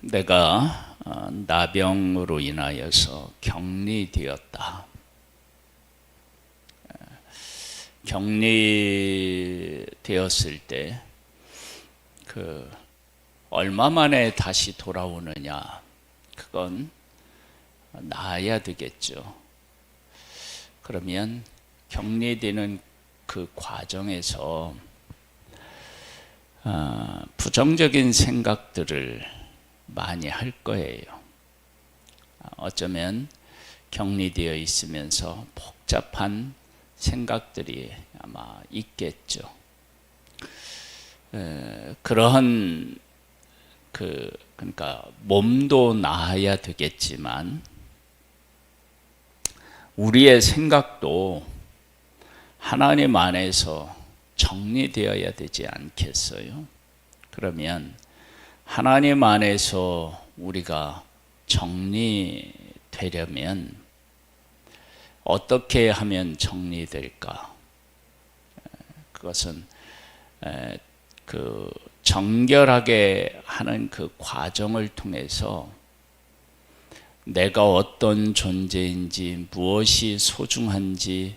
내가 나병으로 인하여서 격리되었다. 격리되었을 때 얼마 만에 다시 돌아오느냐, 그건 나아야 되겠죠. 그러면 격리되는 그 과정에서 부정적인 생각들을 많이 할 거예요. 어쩌면 격리되어 있으면서 복잡한 생각들이 아마 있겠죠. 그러한 그러니까 몸도 나아야 되겠지만 우리의 생각도 하나님 안에서 정리되어야 되지 않겠어요? 그러면 하나님 안에서 우리가 정리되려면 어떻게 하면 정리될까? 그것은 정결하게 하는 그 과정을 통해서 내가 어떤 존재인지, 무엇이 소중한지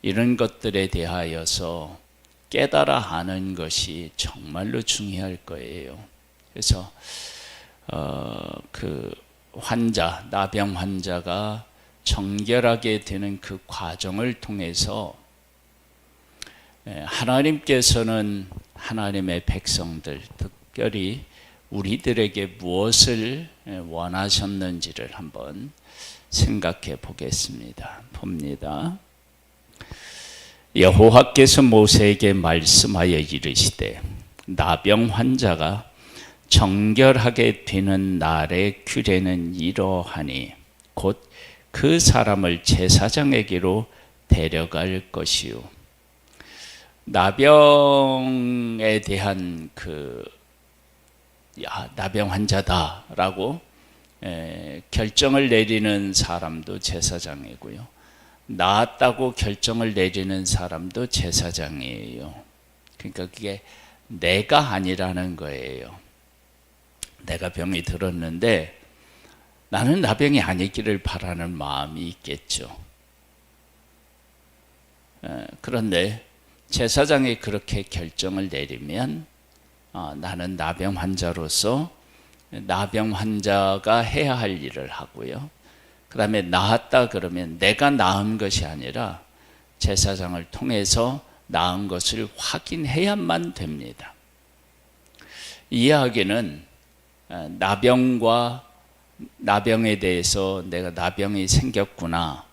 이런 것들에 대하여서 깨달아 아는 것이 정말로 중요할 거예요. 그래서 나병 환자가 정결하게 되는 그 과정을 통해서 하나님께서는 하나님의 백성들, 특별히 우리들에게 무엇을 원하셨는지를 한번 생각해 보겠습니다. 봅니다. 여호와께서 모세에게 말씀하여 이르시되 나병 환자가 정결하게 되는 날의 규례는 이러하니 곧 그 사람을 제사장에게로 데려갈 것이요. 나병에 대한 나병 환자다라고 결정을 내리는 사람도 제사장이고요. 나았다고 결정을 내리는 사람도 제사장이에요. 그러니까 그게 내가 아니라는 거예요. 내가 병이 들었는데 나는 나병이 아니기를 바라는 마음이 있겠죠. 그런데 제사장이 그렇게 결정을 내리면 나는 나병 환자로서 나병 환자가 해야 할 일을 하고요. 그 다음에 나았다 그러면 내가 나은 것이 아니라 제사장을 통해서 나은 것을 확인해야만 됩니다. 이 이야기는 나병에 대해서 내가 나병이 생겼구나,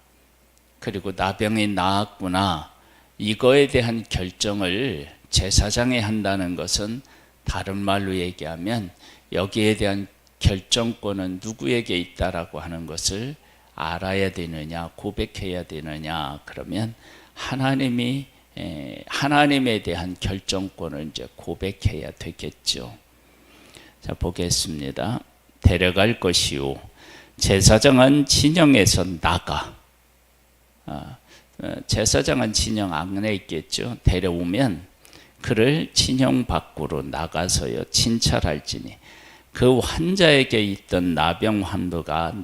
그리고 나병이 나았구나, 이거에 대한 결정을 제사장이 한다는 것은 다른 말로 얘기하면 여기에 대한 결정권은 누구에게 있다라고 하는 것을 알아야 되느냐, 고백해야 되느냐, 그러면 하나님에 대한 결정권을 이제 고백해야 되겠죠. 자, 보겠습니다. 데려갈 것이요. 제사장은 진영에서 나가. 제사장은 진영 안에 있겠죠. 데려오면 그를 진영 밖으로 나가서요 진찰할지니 그 환자에게 있던 나병 환부가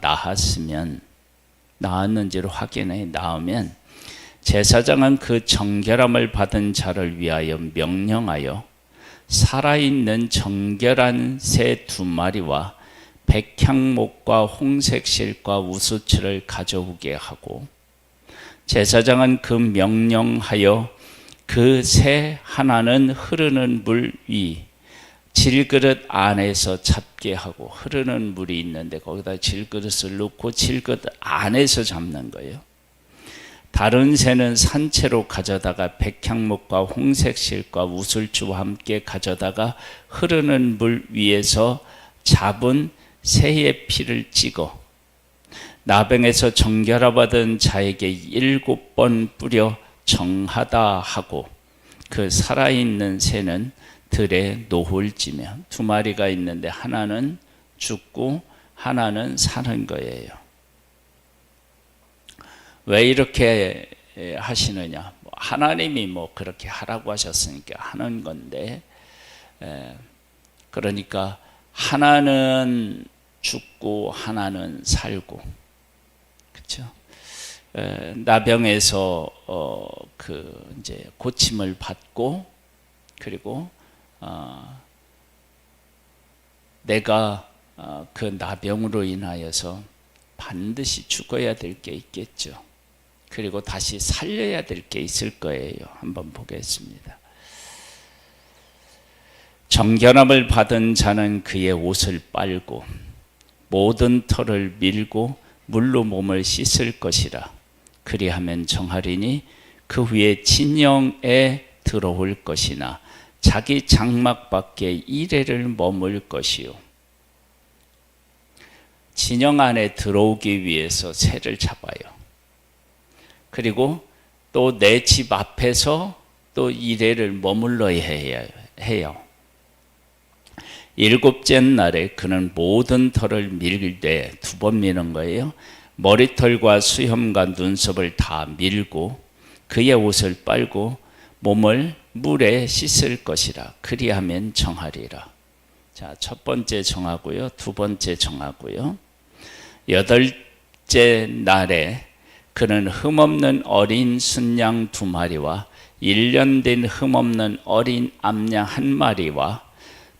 나았는지를 확인해 나으면 제사장은 그 정결함을 받은 자를 위하여 명령하여 살아있는 정결한 새 2마리와 백향목과 홍색실과 우수치를 가져오게 하고 제사장은 그 명령하여 그 새 하나는 흐르는 물 위 질그릇 안에서 잡게 하고, 흐르는 물이 있는데 거기다 질그릇을 넣고 질그릇 안에서 잡는 거예요. 다른 새는 산채로 가져다가 백향목과 홍색실과 우슬주와 함께 가져다가 흐르는 물 위에서 잡은 새의 피를 찍어 나병에서 정결하받은 자에게 7번 뿌려 정하다 하고 그 살아있는 새는 들에 노을지며 2마리가 있는데 하나는 죽고 하나는 사는 거예요. 왜 이렇게 하시느냐? 하나님이 그렇게 하라고 하셨으니까 하는 건데, 그러니까 하나는 죽고 하나는 살고, 그렇죠? 나병에서 이제 고침을 받고, 그리고 내가 그 나병으로 인하여서 반드시 죽어야 될 게 있겠죠. 그리고 다시 살려야 될 게 있을 거예요. 한번 보겠습니다. 정결함을 받은 자는 그의 옷을 빨고 모든 털을 밀고 물로 몸을 씻을 것이라. 그리하면 정하리니 그 후에 진영에 들어올 것이나 자기 장막 밖에 이레를 머물 것이요. 진영 안에 들어오기 위해서 새를 잡아요. 그리고 또 내 집 앞에서 또 이레를 머물러야 해요. 일곱째 날에 그는 모든 털을 밀되, 두 번 미는 거예요. 머리털과 수염과 눈썹을 다 밀고 그의 옷을 빨고 몸을 물에 씻을 것이라. 그리하면 정하리라. 자, 첫 번째 정하고요. 두 번째 정하고요. 여덟째 날에 그는 흠없는 어린 순양 2마리와 1년 된 흠없는 어린 암양 1마리와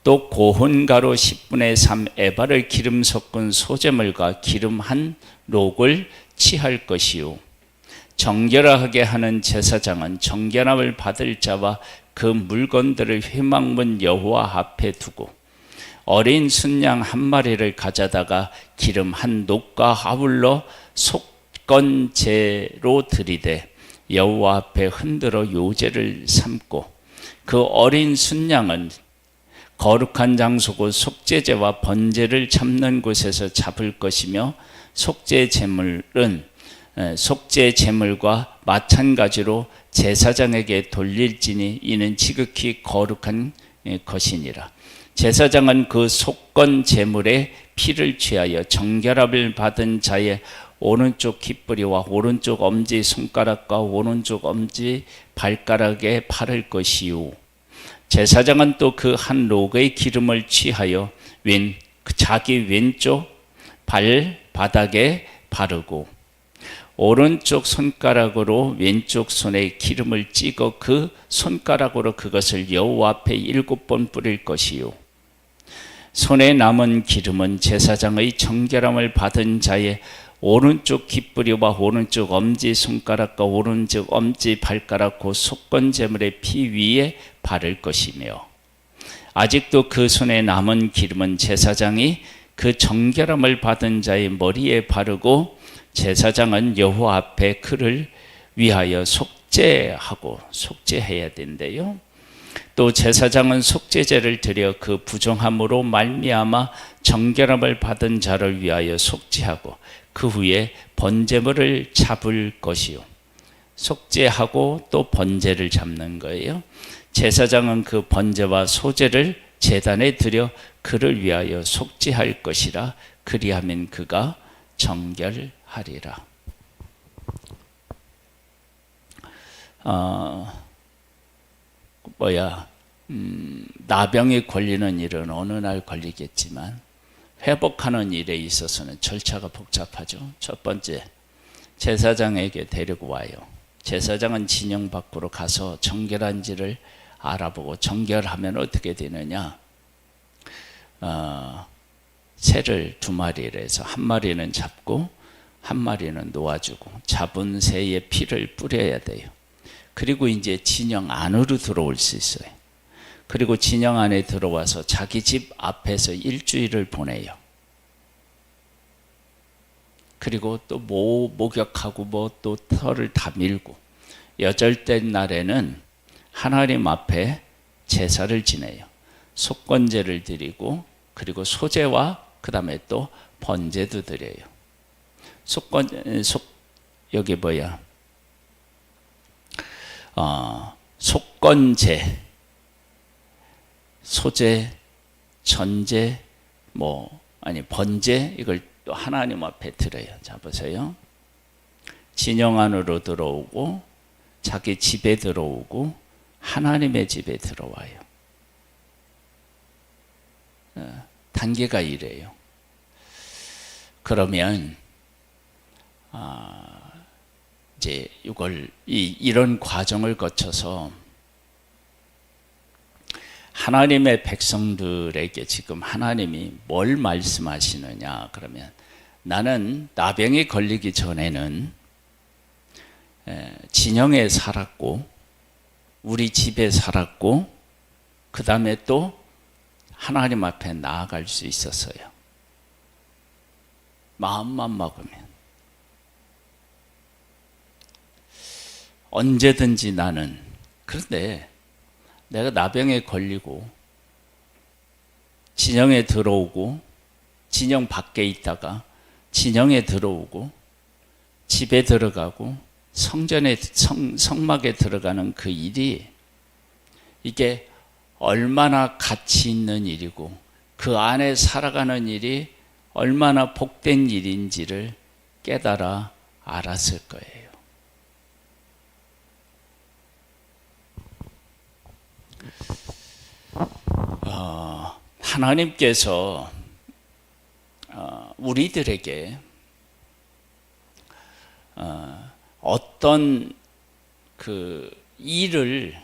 또 고훈가루 10분의 3 에바를 기름 섞은 소재물과 기름 한 록을 취할 것이요. 정결하게 하는 제사장은 정결함을 받을 자와 그 물건들을 회막문 여호와 앞에 두고 어린 순양 1마리를 가져다가 기름 한 녹과 아울러 속건제로 드리되 여호와 앞에 흔들어 요제를 삼고, 그 어린 순양은 거룩한 장소고 속죄제와 번제를 잡는 곳에서 잡을 것이며, 속죄 제물은 속죄 제물과 마찬가지로 제사장에게 돌릴지니 이는 지극히 거룩한 것이니라. 제사장은 그 속건 제물의 피를 취하여 정결함을 받은 자의 오른쪽 깃뿌리와 오른쪽 엄지 손가락과 오른쪽 엄지 발가락에 바를 것이요. 제사장은 또 그 한 록의 기름을 취하여 자기 왼쪽 발바닥에 바르고 오른쪽 손가락으로 왼쪽 손에 기름을 찍어 그 손가락으로 그것을 여호와 앞에 7번 뿌릴 것이요. 손에 남은 기름은 제사장의 정결함을 받은 자의 오른쪽 깃뿌리와 오른쪽 엄지 손가락과 오른쪽 엄지 발가락 곧 속건 제물의 피 위에 바를 것이며, 아직도 그 손에 남은 기름은 제사장이 그 정결함을 받은 자의 머리에 바르고, 제사장은 여호와 앞에 그를 위하여 속죄해야 된대요. 또 제사장은 속죄제를 드려 그 부정함으로 말미암아 정결함을 받은 자를 위하여 속죄하고 그 후에 번제물을 잡을 것이요. 속죄하고 또 번제를 잡는 거예요. 제사장은 그 번제와 소제를 제단에 드려 그를 위하여 속죄할 것이라. 그리하면 그가 정결하리라. 나병이 걸리는 일은 어느 날 걸리겠지만 회복하는 일에 있어서는 절차가 복잡하죠. 첫 번째, 제사장에게 데리고 와요. 제사장은 진영 밖으로 가서 정결한지를 알아보고, 정결하면 어떻게 되느냐, 새를 2마리를 해서 1마리는 잡고 1마리는 놓아주고 잡은 새의 피를 뿌려야 돼요. 그리고 이제 진영 안으로 들어올 수 있어요. 그리고 진영 안에 들어와서 자기 집 앞에서 일주일을 보내요. 그리고 또 목욕하고 또 털을 다 밀고, 여덟째 날에는 하나님 앞에 제사를 지내요. 속건제를 드리고, 그리고 소제와 그 다음에 또 번제도 드려요. 여기 속건제, 소제, 전제, 번제, 이걸 또 하나님 앞에 드려요. 자, 보세요. 진영 안으로 들어오고, 자기 집에 들어오고, 하나님의 집에 들어와요. 한계가 이래요. 그러면 이제 이런 과정을 거쳐서 하나님의 백성들에게 지금 하나님이 뭘 말씀하시느냐 그러면, 나는 나병에 걸리기 전에는 진영에 살았고 우리 집에 살았고 그 다음에 또 하나님 앞에 나아갈 수 있었어요. 마음만 먹으면 언제든지 나는. 그런데 내가 나병에 걸리고 진영에 들어오고 진영 밖에 있다가 진영에 들어오고 집에 들어가고 성전에 성막에 들어가는 그 일이, 이게 얼마나 가치 있는 일이고 그 안에 살아가는 일이 얼마나 복된 일인지를 깨달아 알았을 거예요. 하나님께서 우리들에게 어떤 그 일을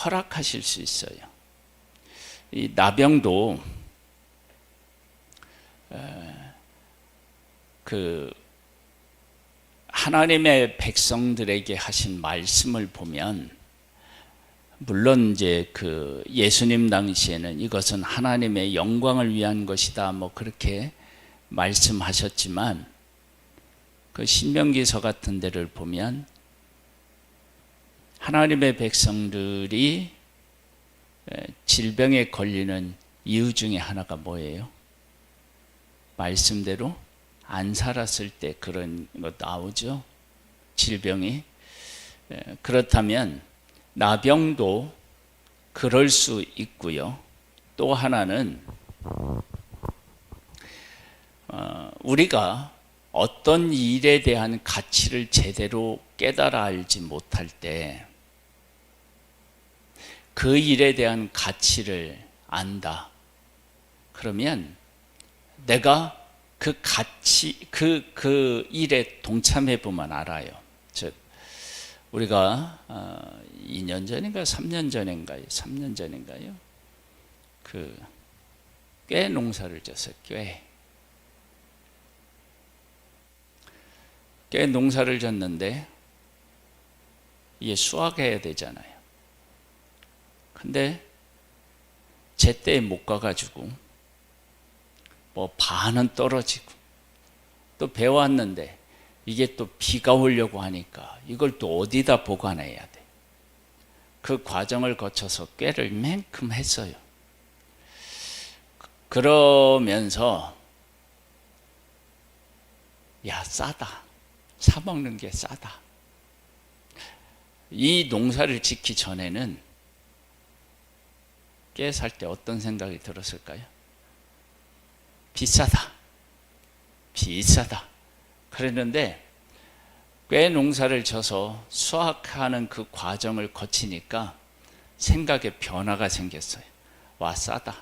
허락하실 수 있어요. 이 나병도 그 하나님의 백성들에게 하신 말씀을 보면, 물론 이제 그 예수님 당시에는 이것은 하나님의 영광을 위한 것이다 뭐 그렇게 말씀하셨지만, 그 신명기서 같은 데를 보면 하나님의 백성들이 질병에 걸리는 이유 중에 하나가 뭐예요? 말씀대로 안 살았을 때 그런 거 나오죠. 질병이. 그렇다면 나병도 그럴 수 있고요. 또 하나는 우리가 어떤 일에 대한 가치를 제대로 깨달아 알지 못할 때 그 일에 대한 가치를 안다. 그러면 내가 그 가치, 그 일에 동참해 보면 알아요. 즉, 우리가 2년 전인가 3년 전인가요? 3년 전인가요? 그 꽤 농사를 졌어요. 꽤 농사를 졌는데 이게 수확해야 되잖아요. 근데 제때에 못 가가지고 뭐 반은 떨어지고, 또 배웠는데 이게 또 비가 오려고 하니까 이걸 또 어디다 보관해야 돼. 그 과정을 거쳐서 꾀를 맨큼 했어요. 그러면서 야, 싸다. 사 먹는 게 싸다. 이 농사를 짓기 전에는 깨 살 때 어떤 생각이 들었을까요? 비싸다. 그랬는데 꽤 농사를 져서 수확하는 그 과정을 거치니까 생각에 변화가 생겼어요. 와, 싸다.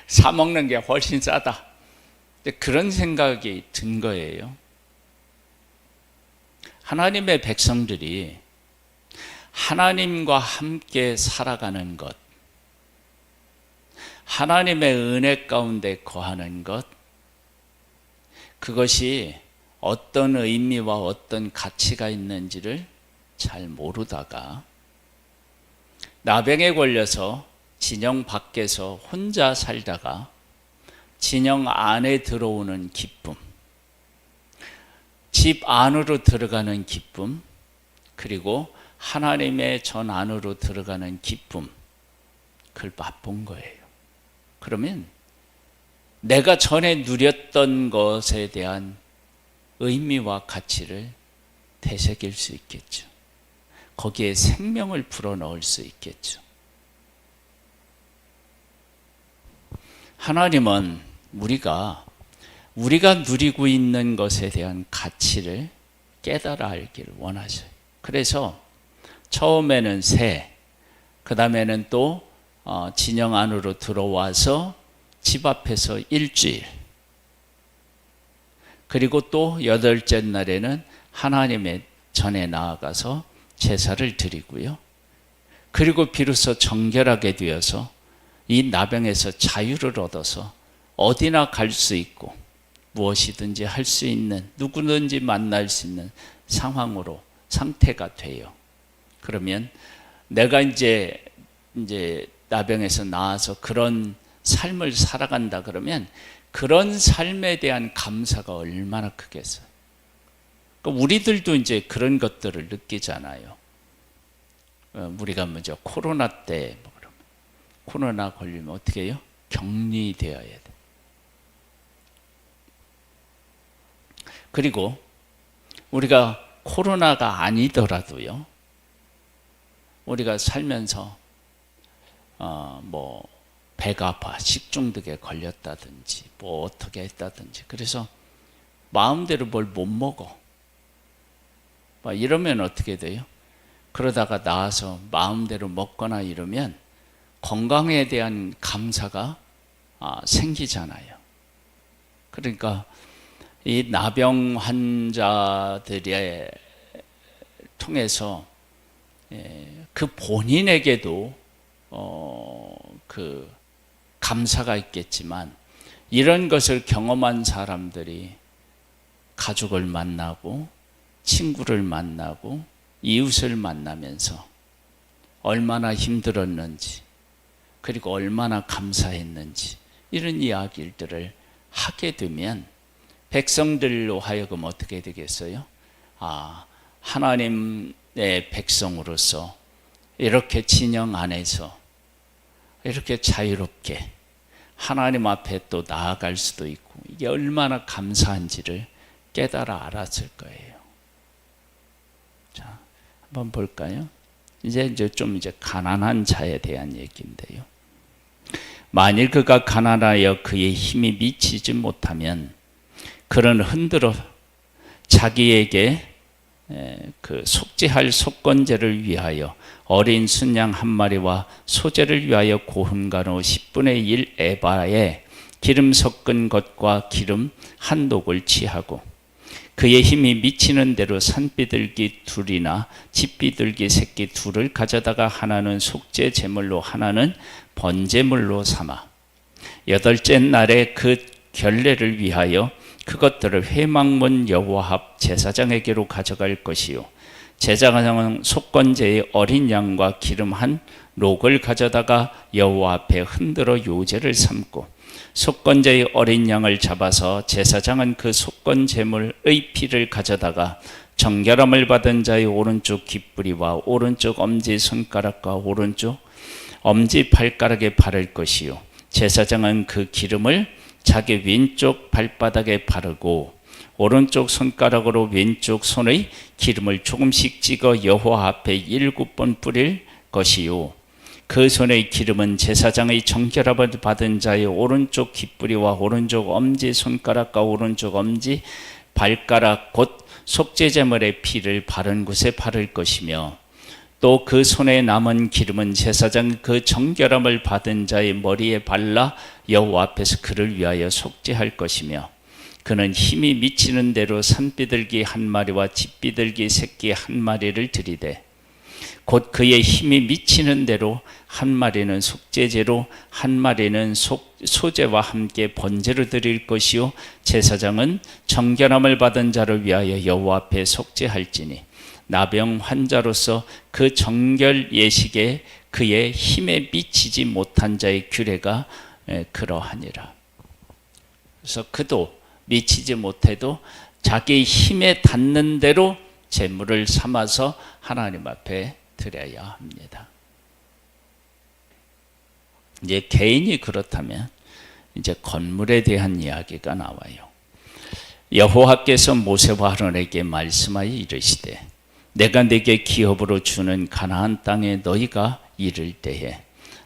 사 먹는 게 훨씬 싸다. 그런 생각이 든 거예요. 하나님의 백성들이 하나님과 함께 살아가는 것, 하나님의 은혜 가운데 거하는 것, 그것이 어떤 의미와 어떤 가치가 있는지를 잘 모르다가 나병에 걸려서 진영 밖에서 혼자 살다가 진영 안에 들어오는 기쁨, 집 안으로 들어가는 기쁨, 그리고 하나님의 전 안으로 들어가는 기쁨, 그걸 맛본 거예요. 그러면 내가 전에 누렸던 것에 대한 의미와 가치를 되새길 수 있겠죠. 거기에 생명을 불어넣을 수 있겠죠. 하나님은 우리가 누리고 있는 것에 대한 가치를 깨달아 알기를 원하셔요. 그래서 처음에는 새, 그 다음에는 또 진영 안으로 들어와서 집 앞에서 일주일, 그리고 또 8째 날에는 하나님의 전에 나아가서 제사를 드리고요. 그리고 비로소 정결하게 되어서 이 나병에서 자유를 얻어서 어디나 갈 수 있고 무엇이든지 할 수 있는, 누구든지 만날 수 있는 상태가 돼요. 그러면 내가 이제 나병에서 나와서 그런 삶을 살아간다 그러면 그런 삶에 대한 감사가 얼마나 크겠어요. 그러니까 우리들도 이제 그런 것들을 느끼잖아요. 우리가 먼저 코로나 때 코로나 걸리면 어떻게 해요? 격리되어야 돼. 그리고 우리가 코로나가 아니더라도요, 우리가 살면서 배가 아파 식중독에 걸렸다든지 어떻게 했다든지, 그래서 마음대로 뭘 못 먹어 이러면 어떻게 돼요? 그러다가 나와서 마음대로 먹거나 이러면 건강에 대한 감사가 생기잖아요. 그러니까 이 나병 환자들에 통해서 그 본인에게도 그 감사가 있겠지만, 이런 것을 경험한 사람들이 가족을 만나고 친구를 만나고 이웃을 만나면서 얼마나 힘들었는지, 그리고 얼마나 감사했는지, 이런 이야기들을 하게 되면 백성들로 하여금 어떻게 되겠어요? 하나님의 백성으로서 이렇게 진영 안에서 이렇게 자유롭게 하나님 앞에 또 나아갈 수도 있고, 이게 얼마나 감사한지를 깨달아 알았을 거예요. 자, 한번 볼까요? 이제 좀 가난한 자에 대한 얘기인데요. 만일 그가 가난하여 그의 힘이 미치지 못하면 그는 흔들어 자기에게 그 속죄할 속건제를 위하여 어린 순양 한 마리와 소제를 위하여 고훈가루 10분의 1 에바에 기름 섞은 것과 기름 한 독을 취하고, 그의 힘이 미치는 대로 산비둘기 둘이나 집비둘기 새끼 둘을 가져다가 하나는 속죄 제물로 하나는 번제물로 삼아 8째 날에 그 결례를 위하여 그것들을 회막문 여호와 앞 제사장에게로 가져갈 것이요, 제사장은 속건제의 어린 양과 기름 한 록을 가져다가 여호와 앞에 흔들어 요제를 삼고, 속건제의 어린 양을 잡아서 제사장은 그 속건 제물의 피를 가져다가 정결함을 받은 자의 오른쪽 귓뿌리와 오른쪽 엄지 손가락과 오른쪽 엄지 발가락에 바를 것이요, 제사장은 그 기름을 자기 왼쪽 발바닥에 바르고 오른쪽 손가락으로 왼쪽 손의 기름을 조금씩 찍어 여호와 앞에 7번 뿌릴 것이요, 그 손의 기름은 제사장의 정결함을 받은 자의 오른쪽 귓뿌리와 오른쪽 엄지 손가락과 오른쪽 엄지 발가락 곧 속죄제물의 피를 바른 곳에 바를 것이며, 또 그 손에 남은 기름은 제사장 그 정결함을 받은 자의 머리에 발라 여호와 앞에서 그를 위하여 속죄할 것이며, 그는 힘이 미치는 대로 산비둘기 한 마리와 집비둘기 새끼 한 마리를 드리되, 곧 그의 힘이 미치는 대로 한 마리는 속죄제로 한 마리는 소제와 함께 번제로 드릴 것이요, 제사장은 정결함을 받은 자를 위하여 여호와 앞에 속죄할지니, 나병 환자로서 그 정결 예식에 그의 힘에 미치지 못한 자의 규례가 그러하니라. 그래서 그도 미치지 못해도 자기 힘에 닿는 대로 제물을 삼아서 하나님 앞에 드려야 합니다. 이제 개인이 그렇다면 이제 건물에 대한 이야기가 나와요. 여호와께서 모세와 아론에게 말씀하여 이르시되, 내가 네게 기업으로 주는 가나안 땅에 너희가 이를 때에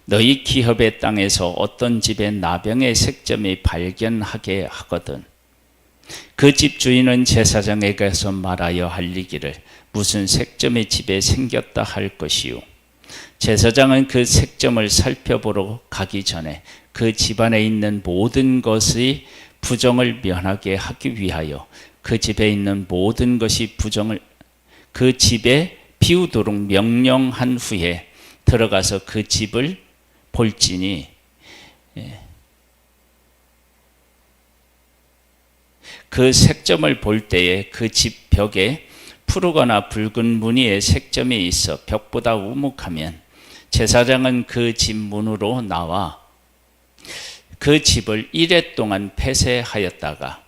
너희 기업의 땅에서 어떤 집에 나병의 색점이 발견하게 하거든 그 집 주인은 제사장에게서 말하여 알리기를 무슨 색점이 집에 생겼다 할 것이요, 제사장은 그 색점을 살펴보러 가기 전에 그 집안에 있는 모든 것의 부정을 면하게 하기 위하여 그 집에 있는 모든 것이 부정을 그 집에 비우도록 명령한 후에 들어가서 그 집을 볼지니 그 색점을 볼 때에 그 집 벽에 푸르거나 붉은 무늬의 색점이 있어 벽보다 우묵하면 제사장은 그 집 문으로 나와 그 집을 1회 동안 폐쇄하였다가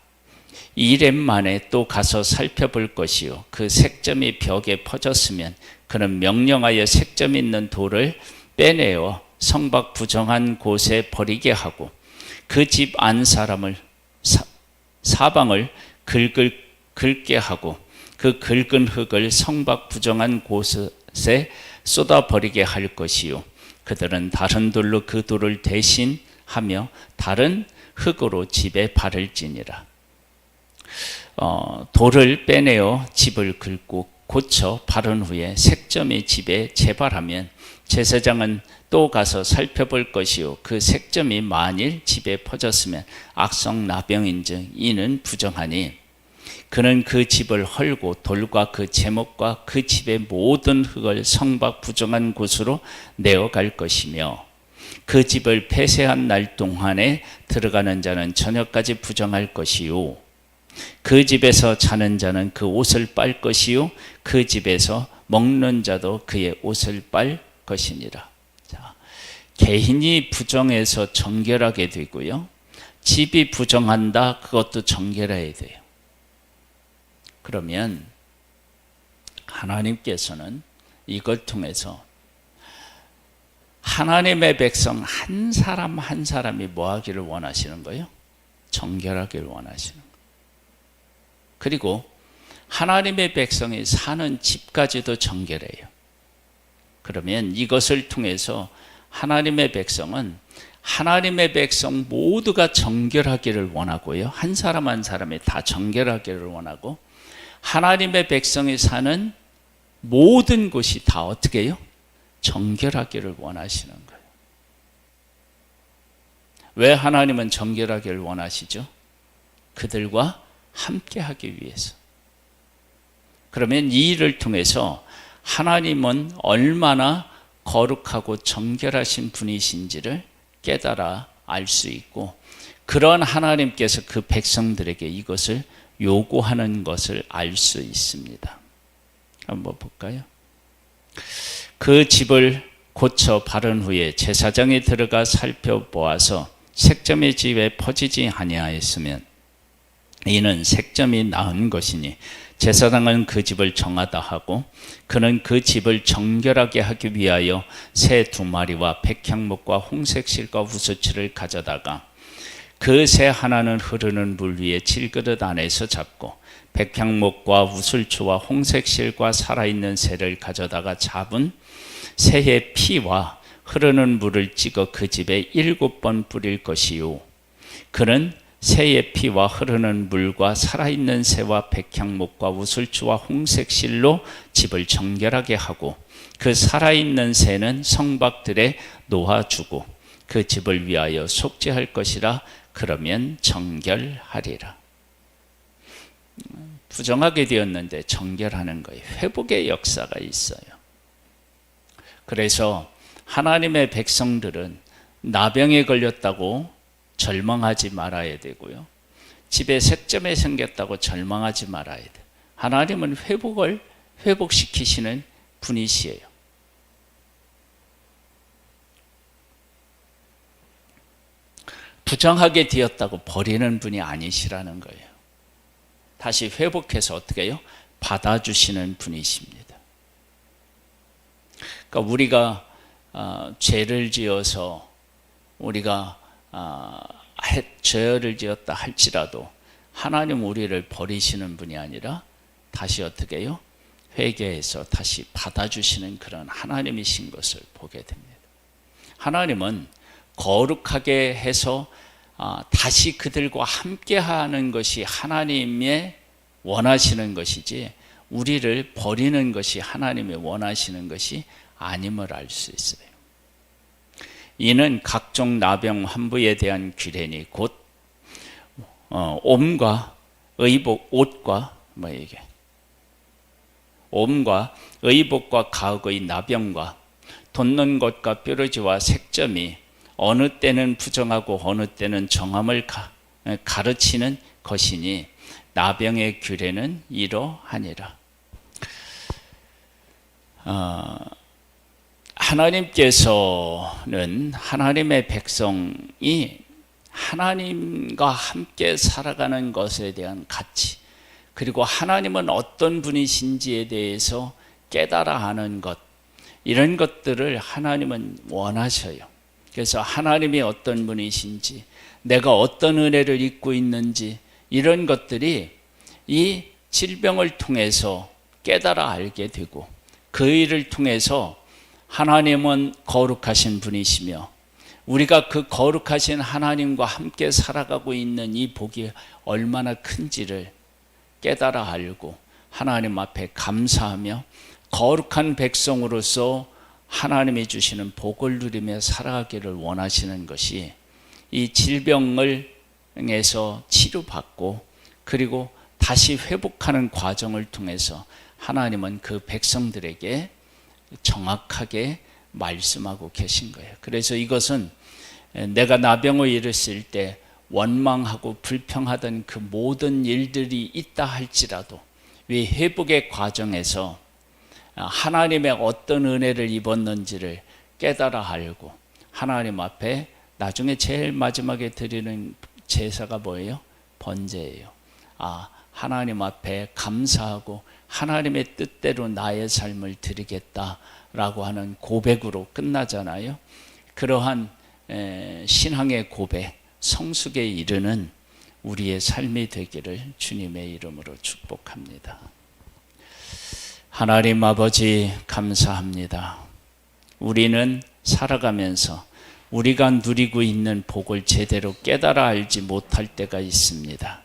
2회 만에 또 가서 살펴볼 것이요 그 색점이 벽에 퍼졌으면 그는 명령하여 색점 있는 돌을 빼내어 성밖 부정한 곳에 버리게 하고 그 집 안 사람을 사방을 긁게 하고 그 긁은 흙을 성밖 부정한 곳에 쏟아버리게 할 것이요 그들은 다른 돌로 그 돌을 대신하며 다른 흙으로 집에 바를지니라. 돌을 빼내어 집을 긁고 고쳐 바른 후에 색점이 집에 재발하면 제사장은 또 가서 살펴볼 것이요 그 색점이 만일 집에 퍼졌으면 악성 나병인즉 이는 부정하니 그는 그 집을 헐고 돌과 그 제목과 그 집의 모든 흙을 성밖 부정한 곳으로 내어갈 것이며 그 집을 폐쇄한 날 동안에 들어가는 자는 저녁까지 부정할 것이요 그 집에서 자는 자는 그 옷을 빨 것이요 그 집에서 먹는 자도 그의 옷을 빨 것이니라. 자, 개인이 부정해서 정결하게 되고요 집이 부정한다 그것도 정결해야 돼요. 그러면 하나님께서는 이걸 통해서 하나님의 백성 한 사람 한 사람이 뭐 하기를 원하시는 거예요? 정결하기를 원하시는 거예요. 그리고 하나님의 백성이 사는 집까지도 정결해요. 그러면 이것을 통해서 하나님의 백성은 하나님의 백성 모두가 정결하기를 원하고요. 한 사람 한 사람이 다 정결하기를 원하고 하나님의 백성이 사는 모든 곳이 다 어떻게 해요? 정결하기를 원하시는 거예요. 왜 하나님은 정결하기를 원하시죠? 그들과 함께 하기 위해서. 그러면 이 일을 통해서 하나님은 얼마나 거룩하고 정결하신 분이신지를 깨달아 알 수 있고 그런 하나님께서 그 백성들에게 이것을 요구하는 것을 알 수 있습니다. 한번 볼까요? 그 집을 고쳐 바른 후에 제사장이 들어가 살펴보아서 색점이 집에 퍼지지 아니하였으면 이는 색점이 나은 것이니 제사장은 그 집을 정하다 하고 그는 그 집을 정결하게 하기 위하여 새 2마리와 백향목과 홍색실과 우수치를 가져다가 그 새 하나는 흐르는 물 위에 질그릇 안에서 잡고 백향목과 우슬초와 홍색실과 살아있는 새를 가져다가 잡은 새의 피와 흐르는 물을 찍어 그 집에 7번 뿌릴 것이요 그는 새의 피와 흐르는 물과 살아있는 새와 백향목과 우슬초와 홍색실로 집을 정결하게 하고 그 살아있는 새는 성박들에 놓아주고 그 집을 위하여 속죄할 것이라. 그러면 정결하리라. 부정하게 되었는데 정결하는 거예요. 회복의 역사가 있어요. 그래서 하나님의 백성들은 나병에 걸렸다고 절망하지 말아야 되고요. 집에 색점이 생겼다고 절망하지 말아야 돼요. 하나님은 회복시키시는 분이시에요. 부정하게 되었다고 버리는 분이 아니시라는 거예요. 다시 회복해서 어떻게 해요? 받아주시는 분이십니다. 그러니까 우리가 죄를 지어서 우리가 죄를 지었다 할지라도 하나님 우리를 버리시는 분이 아니라 다시 어떻게 해요? 회개해서 다시 받아주시는 그런 하나님이신 것을 보게 됩니다. 하나님은 거룩하게 해서 다시 그들과 함께하는 것이 하나님의 원하시는 것이지 우리를 버리는 것이 하나님의 원하시는 것이 아님을 알 수 있어요. 이는 각종 나병 환부에 대한 규례니 곧 옴과 의복, 옷과 옴과 의복과 가흑의 나병과 돋는 것과 뾰루지와 색점이 어느 때는 부정하고 어느 때는 정함을 가르치는 것이니 나병의 규례는 이러하니라. 하나님께서는 하나님의 백성이 하나님과 함께 살아가는 것에 대한 가치, 그리고 하나님은 어떤 분이신지에 대해서 깨달아 하는 것, 이런 것들을 하나님은 원하셔요. 그래서 하나님이 어떤 분이신지, 내가 어떤 은혜를 입고 있는지, 이런 것들이 이 질병을 통해서 깨달아 알게 되고, 그 일을 통해서 하나님은 거룩하신 분이시며 우리가 그 거룩하신 하나님과 함께 살아가고 있는 이 복이 얼마나 큰지를 깨달아 알고 하나님 앞에 감사하며 거룩한 백성으로서 하나님이 주시는 복을 누리며 살아가기를 원하시는 것이 이 질병에서 치료받고 그리고 다시 회복하는 과정을 통해서 하나님은 그 백성들에게 정확하게 말씀하고 계신 거예요. 그래서 이것은 내가 나병을 일으킬 때 원망하고 불평하던 그 모든 일들이 있다 할지라도 이 회복의 과정에서 하나님의 어떤 은혜를 입었는지를 깨달아 알고 하나님 앞에 나중에 제일 마지막에 드리는 제사가 뭐예요? 번제예요. 하나님 앞에 감사하고 하나님의 뜻대로 나의 삶을 드리겠다라고 하는 고백으로 끝나잖아요. 그러한 신앙의 고백, 성숙에 이르는 우리의 삶이 되기를 주님의 이름으로 축복합니다. 하나님 아버지 감사합니다. 우리는 살아가면서 우리가 누리고 있는 복을 제대로 깨달아 알지 못할 때가 있습니다.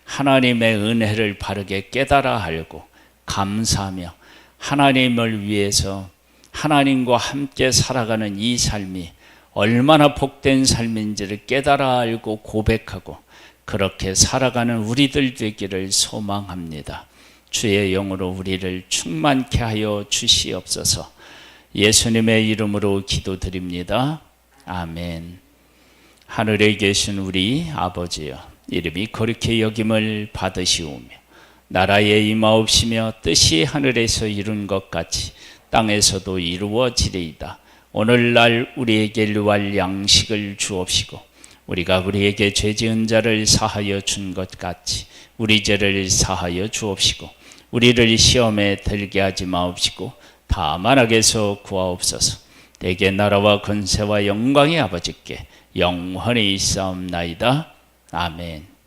하나님의 은혜를 바르게 깨달아 알고 감사하며 하나님을 위해서 하나님과 함께 살아가는 이 삶이 얼마나 복된 삶인지를 깨달아 알고 고백하고 그렇게 살아가는 우리들 되기를 소망합니다. 주의 영으로 우리를 충만케 하여 주시옵소서. 예수님의 이름으로 기도드립니다. 아멘. 하늘에 계신 우리 아버지여, 이름이 거룩히 여김을 받으시오며 나라에 임하옵시며 뜻이 하늘에서 이룬 것 같이 땅에서도 이루어지리이다. 오늘날 우리에게 일용할 양식을 주옵시고 우리가 우리에게 죄 지은 자를 사하여 준 것 같이 우리 죄를 사하여 주옵시고 우리를 시험에 들게 하지 마옵시고 다만 악에서 구하옵소서. 대개 나라와 권세와 영광이 아버지께 영원히 있사옵나이다. 아멘.